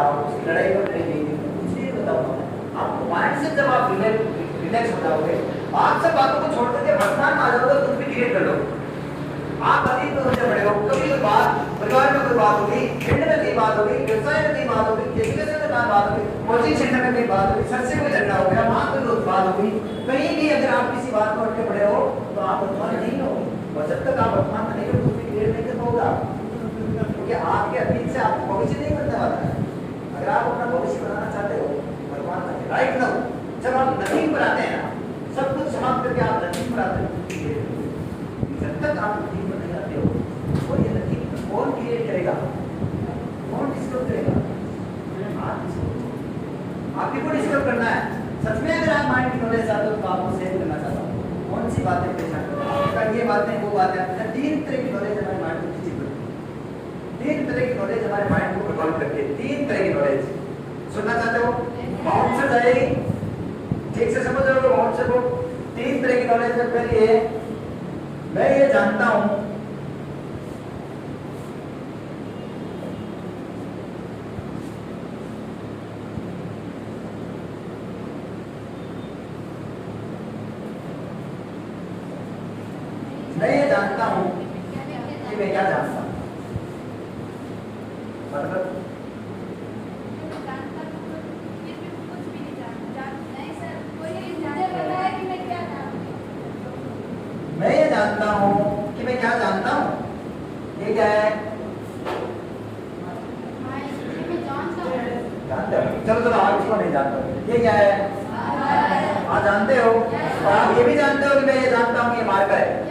था, उसकी लड़ाई पर नहीं गई, कुछ नहीं बताऊंगा। आपको माइंड से जब आप रिलैक्स हो जाओगे, आप सब बातों को छोड़ करके वर्तमान में आ जाओगे, कुछ भी क्रिएट कर लो। आप अतीत में उलझे पड़े हो, कभी कोई बात परिवार में कोई बात होगी, खंड में कोई बात होगी, व्यवसाय में कोई बात होगी, एजुकेशन में बात होगी, कोचिंग सेंटर में कोई बात होगी, सर से कोई झगड़ा हो गया, वहां कोई बात होगी, कहीं भी अगर आप किसी बात में अटके पड़े हो तो आप वर्तमान नहीं हो। और जब तक आप वर्तमान में नहीं हो, कुछ भी क्रिएट नहीं कर होगा, क्योंकि आपके अतीत से आपको भविष्य नहीं बनने वाला है। अगर आप अपना भविष्य बनाना चाहते हो वर्तमान में राइट नाउ, जब आप नथिंग पर आते हैं ना, सब कुछ समाप्त करके आप नथिंग पर आते हो, जब तक आप नथिंग पर नहीं आते हो, तो ये नथिंग कौन क्रिएट करेगा, कौन डिस्कवर करेगा? आपको डिस्कवर करना है। सच में अगर आप माइंड की नॉलेज चाहते हो तो आपको शेयर करना चाहता हूँ कौन सी बातें परेशान करती हैं, ये बातें वो बातें। 3 तरह की नॉलेज हमारे माइंड को खींची पड़ती है, 3 तरह की नॉलेज हमारे माइंड को प्रभावित करती है। 3 तरह की नॉलेज सुनना चाहते हो? माउंट से जाएगी, ठीक से समझ रहे हो माउंट से को? 3 तरह की नॉलेज में पहली है, मैं ये जानता हूँ मैं ये जानता हूँ कि मैं क्या जानता हूँ। मतलब मैं ये जानता हूँ कि मैं क्या जानता हूँ, ये क्या है? जानते हो? चलो चलो आप इसको नहीं जानते हो, ये क्या है? आप जानते हो? और आप ये भी जानते हो कि मैं ये जानता हूँ कि ये मार्कर है।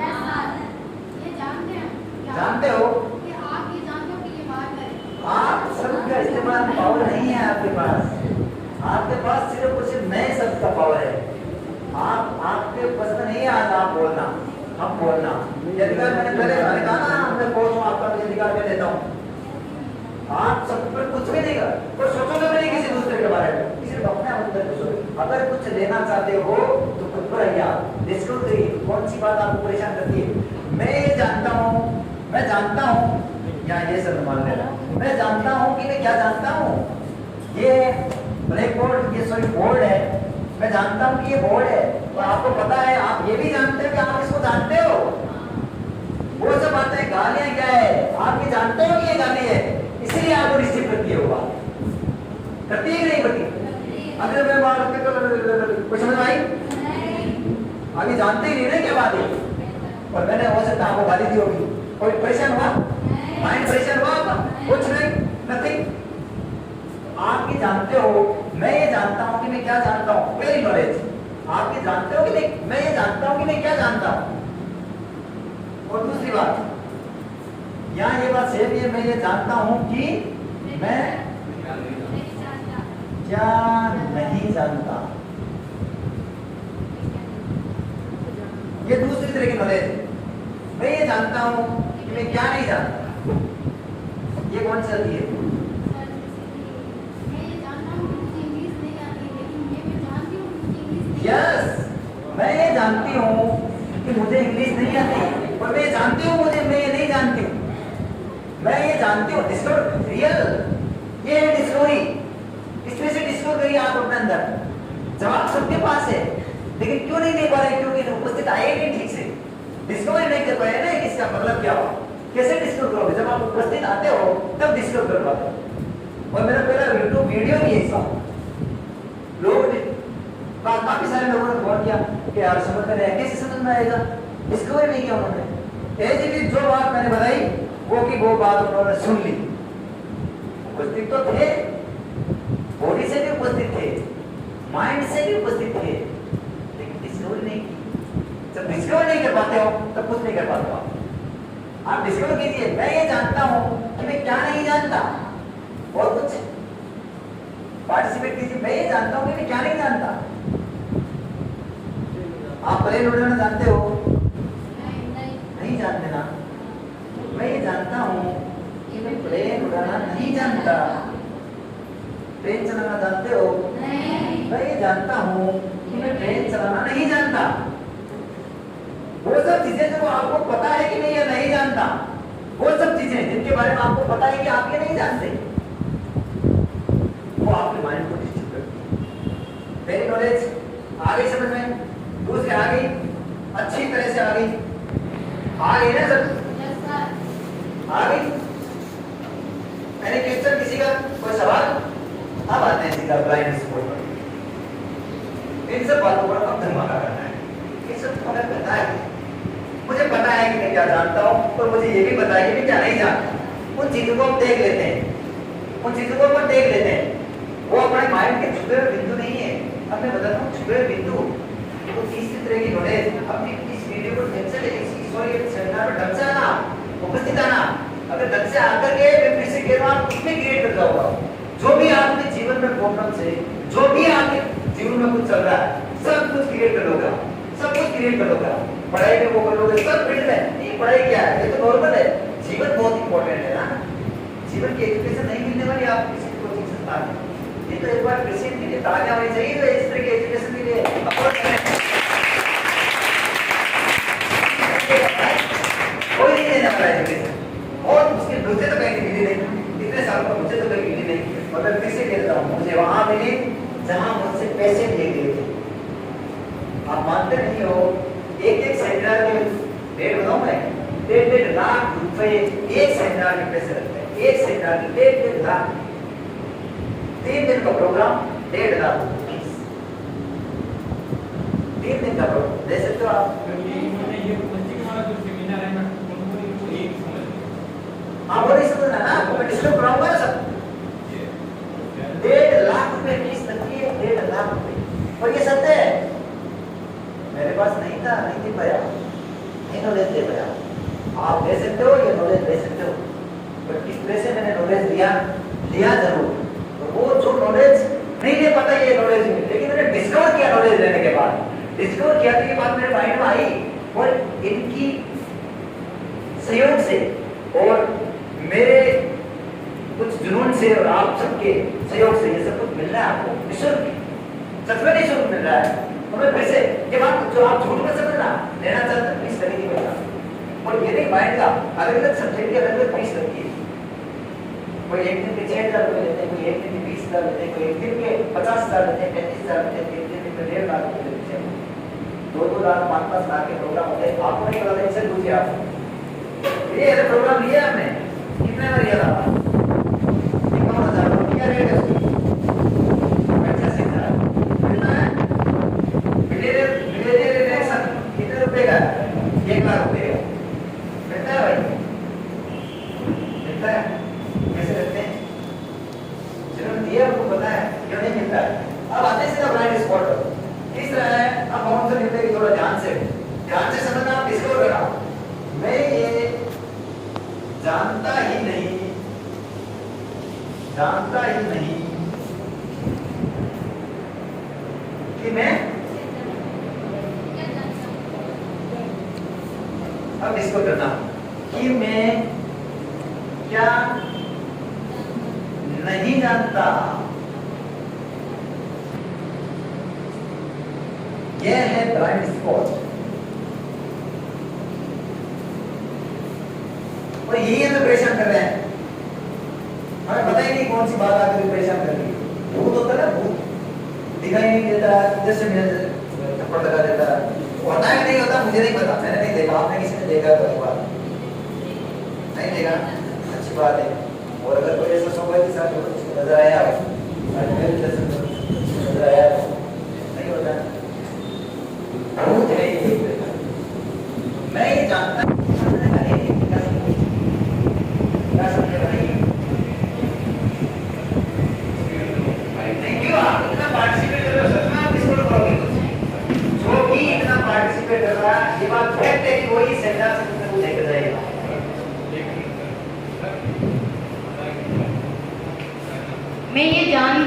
जानते हो? आप ये जानते हो कि ये मार्कर है। आप शब्द का इस्तेमाल पावर नहीं है आपके पास, आपके पास सिर्फ और सिर्फ नए शब्द का पावर है। आपके पास में नहीं है आज आप बोलना, हम बोलना। ये अधिकार मैंने पहले कहा ना, मैं कोच हूँ, आपका मुझे अधिकार दे देता हूँ। आप सब पर कुछ भी नहीं कर, पर सोचोगे भी नहीं किसी दूसरे के बारे में, सिर्फ अपने अंदर सोचो। अगर कुछ लेना चाहते हो तो खुद पर आइए, डिस्कवर करिए कौन सी बात आपको परेशान करती है। मैं ये जानता हूँ, मैं जानता हूँ, या ये शब्द मान लेना, मैं जानता हूँ कि मैं क्या जानता हूँ। ये ब्लैक बोर्ड, ये सॉरी बोर्ड है, मैं जानता हूँ कि ये बोर्ड है, और आपको पता है, आप ये भी जानते हो कि आप इसको जानते हो। वो सब बातें, गालियां क्या है, आप ये जानते हो कि ये गाली है, इसलिए आपको रिसीव करती है वो बात, करती है कि नहीं करती? अगर मैं बात कुछ समझ आई, अभी जानते ही नहीं ना क्या बात है, और मैंने हो सकता आपको गाली दी होगी, कोई परेशान हुआ, माइंड परेशान हुआ आपका? कुछ नहीं, नथिंग। आप ये जानते हो, मैं ये जानता हूँ कि मैं क्या जानता हूँ, वेरी नॉलेज। आप ये जानते हो कि मैं ये जानता हूँ कि मैं क्या जानता हूँ। और दूसरी बात, यहाँ ये बात सेम है, मैं ये जानता हूँ कि मैं क्या नहीं जानता। ये दूसरी तरह की नॉलेज है। मैं ये जानता हूँ कि मैं क्या नहीं जानता। ये कौन सी आती है? यस, मैं ये जानती हूँ कि मुझे इंग्लिश नहीं आती, और मैं जानती हूँ मैं ये नहीं जानती हूँ। मैं ये जानती हूँ, डिस्कवर रियल, ये है डिस्कवरी। इसमें से डिस्कवर करिए आप अपने अंदर। जवाब सबके पास है, लेकिन क्यों नहीं दे पा रहे? क्योंकि उपस्थित आए नहीं ठीक से, डिस्कवर नहीं कर पाए ना। इसका मतलब क्या हुआ? कैसे डिस्कवर करोगे? जब आप उपस्थित आते हो तब डिस्कवर कर पाते हो। और मेरा पहला यूट्यूब वीडियो भी है इसका, लोग काफी सारे लोगों ने फोन किया कि यार समझ में नहीं, कैसे समझ में आएगा? डिस्कवर नहीं किया उन्होंने। ऐसी जो बात मैंने बताई वो की वो बात उन्होंने सुन ली, उपस्थित तो थे, बॉडी से भी उपस्थित थे, माइंड से भी उपस्थित थे, लेकिन डिस्कवर नहीं की। जब डिस्कवर नहीं कर पाते हो तब कुछ नहीं कर पाते हो आप डिस्कवर कीजिए। मैं ये जानता हूँ कि मैं क्या नहीं जानता, और कुछ पार्टिसिपेट कीजिए। मैं ये जानता हूँ कि मैं क्या नहीं जानता। आप प्लेन उड़ाना जानते हो? नहीं जानते ना। मैं ये जानता हूँ कि मैं प्लेन उड़ाना नहीं जानता। ट्रेन चलाना जानते हो? मैं ये जानता हूँ कि मैं ट्रेन चलाना नहीं जानता। वो सब चीजें जो आपको पता है कि मैं ये नहीं जानता, वो सब चीजें जिनके बारे में आपको पता है कि आप ये नहीं जानते, नॉलेज आ गई समझ में? दूसरी आ गई, अच्छी तरह से आ गई, आ गई ना सर? Yes sir. आ गई? मैंने क्वेश्चन किसी का कोई सवाल? अब आते हैं सीधा ब्लाइंड स्पॉट पर। इन सब बातों पर अब धमाका करना है। ये सब हमें पता है, मुझे पता है कि मैं क्या जानता हूँ और मुझे ये भी पता है कि मैं क्या नहीं जानता। उन चीजों को हम देख लेते हैं, उन चीजों को अपन देख लेते हैं। वो अपने माइंड के छुपे हुए बिंदु नहीं है। अब मैं बताता हूँ छुपे हुए बिंदु। तो तीसरी तरह की नॉलेज अपनी इस वीडियो को ढंग से सॉरी सेमिनार में ढंग से आना, उपस्थित आना। अगर ढंग से आकर के मैं फिर से कह रहा हूँ आप उसमें क्रिएट कर जाओगा। जो भी आपके जीवन में प्रॉब्लम से, जो भी आपके जीवन में कुछ चल रहा है, सब कुछ क्रिएट कर लोगे, सब कुछ क्रिएट कर लोगे। पढ़ाई में वो कर लोगे, सब फील्ड में। ये पढ़ाई क्या है? ये तो नॉर्मल है। जीवन बहुत इंपॉर्टेंट है ना। जीवन की एजुकेशन नहीं मिलने वाली आप किसी कोचिंग संस्थान में। ये तो एक बार प्रेसिडेंट के लिए तालियां होनी चाहिए तो इस तरह की एजुकेशन के लिए अप्रोच करें। कोई नहीं देने वाला एजुकेशन, बहुत मुश्किल। मुझे तो कहीं मिली नहीं, इतने साल पर मुझे तो कहीं मिली नहीं। मतलब फिर से कहता हूँ, मुझे वहां मिली जहां मुझसे पैसे लिए गए थे। आप मानते नहीं हो, एक सेमिनार के रेट बताऊं मैं, 1.5 लाख रुपए एक सेमिनार के पैसे लगते हैं। एक सेमिनार के 1.5 लाख, 3 दिन का प्रोग्राम, 1.5 लाख फीस। 3 दिन का प्रोग्राम दे सकते हो आप? आप वो नहीं समझना ना, मैं डिस्कस कराऊंगा ना सब। 1.5 लाख रुपए फीस लगती है, 1.5 लाख रुपए। और ये सत्य है, मेरे पास नहीं था, नहीं दे पाया, नहीं नॉलेज दे पाया। आप ले सकते हो, ये नॉलेज ले सकते हो, बट किस तरह से मैंने नॉलेज लिया जरूर। तो वो जो नॉलेज नहीं ले पाता ये नॉलेज में, लेकिन मैंने डिस्कवर किया नॉलेज लेने के बाद। डिस्कवर किया कि ये बात मेरे माइंड में आई और इनकी सहयोग से और मेरे कुछ जुनून से और आप सबके सहयोग से ये सब कुछ मिल रहा है आपको निःशुल्क। सच में निःशुल्क मिल रहा है। हमें पैसे ये बात जो आप झूठ में समझना लेना चाहते हैं, फीस लगेगी बेटा। और ये नहीं माइंड का अलग अलग सब्जेक्ट की अलग अलग फीस लगती है। कोई एक दिन के 6,000 रुपए लेते हैं, कोई एक दिन के 20,000 लेते हैं, कोई एक दिन के 50,000 लेते हैं, 35,000 लेते हैं, एक दिन के 1.5 लाख रुपए लेते हैं। 2-2 लाख 5-5 लाख के प्रोग्राम होते हैं। आपको नहीं पता, इनसे पूछिए आप। ये ऐसे प्रोग्राम लिया हमने, कितने में लिया था? 51,000 रुपये क्या रेट है उसकी? 85,000 कितना है? कितने रुपए का? 1 लाख रुपए का मिलता है भाई, मिलता है। कैसे लगते हैं? जिन्होंने दिया उनको पता है क्यों नहीं मिलता है। अब आते हैं सीधा ब्लाइंड स्पॉट पर। तीसरा है, अब कौन सा मिलता है कि थोड़ा ध्यान से समझना, आप डिस्कवर करना। मैं ये जानता ही नहीं कि मैं अब इसको करना कि मैं क्या नहीं जानता। यह है ब्लाइंड स्पॉट और यही हमें परेशान कर रहे हैं। हमें पता ही नहीं कौन सी बात आकर परेशान कर रही है। भूत होता है ना, भूत दिखाई नहीं देता, इधर से मेरे थप्पड़ लगा देता है। होता है नहीं होता मुझे नहीं पता, मैंने नहीं देखा। आपने किसी ने देखा तो अच्छी बात, नहीं देखा अच्छी बात है। और अगर कोई ऐसा सौभाग्य के साथ नजर आया नजर आया नहीं होता, भूत है ये। मैं ये जानता ये बात फैक्ट है कि वही सेमिनार से लेकर जाएगा। मैं ये जान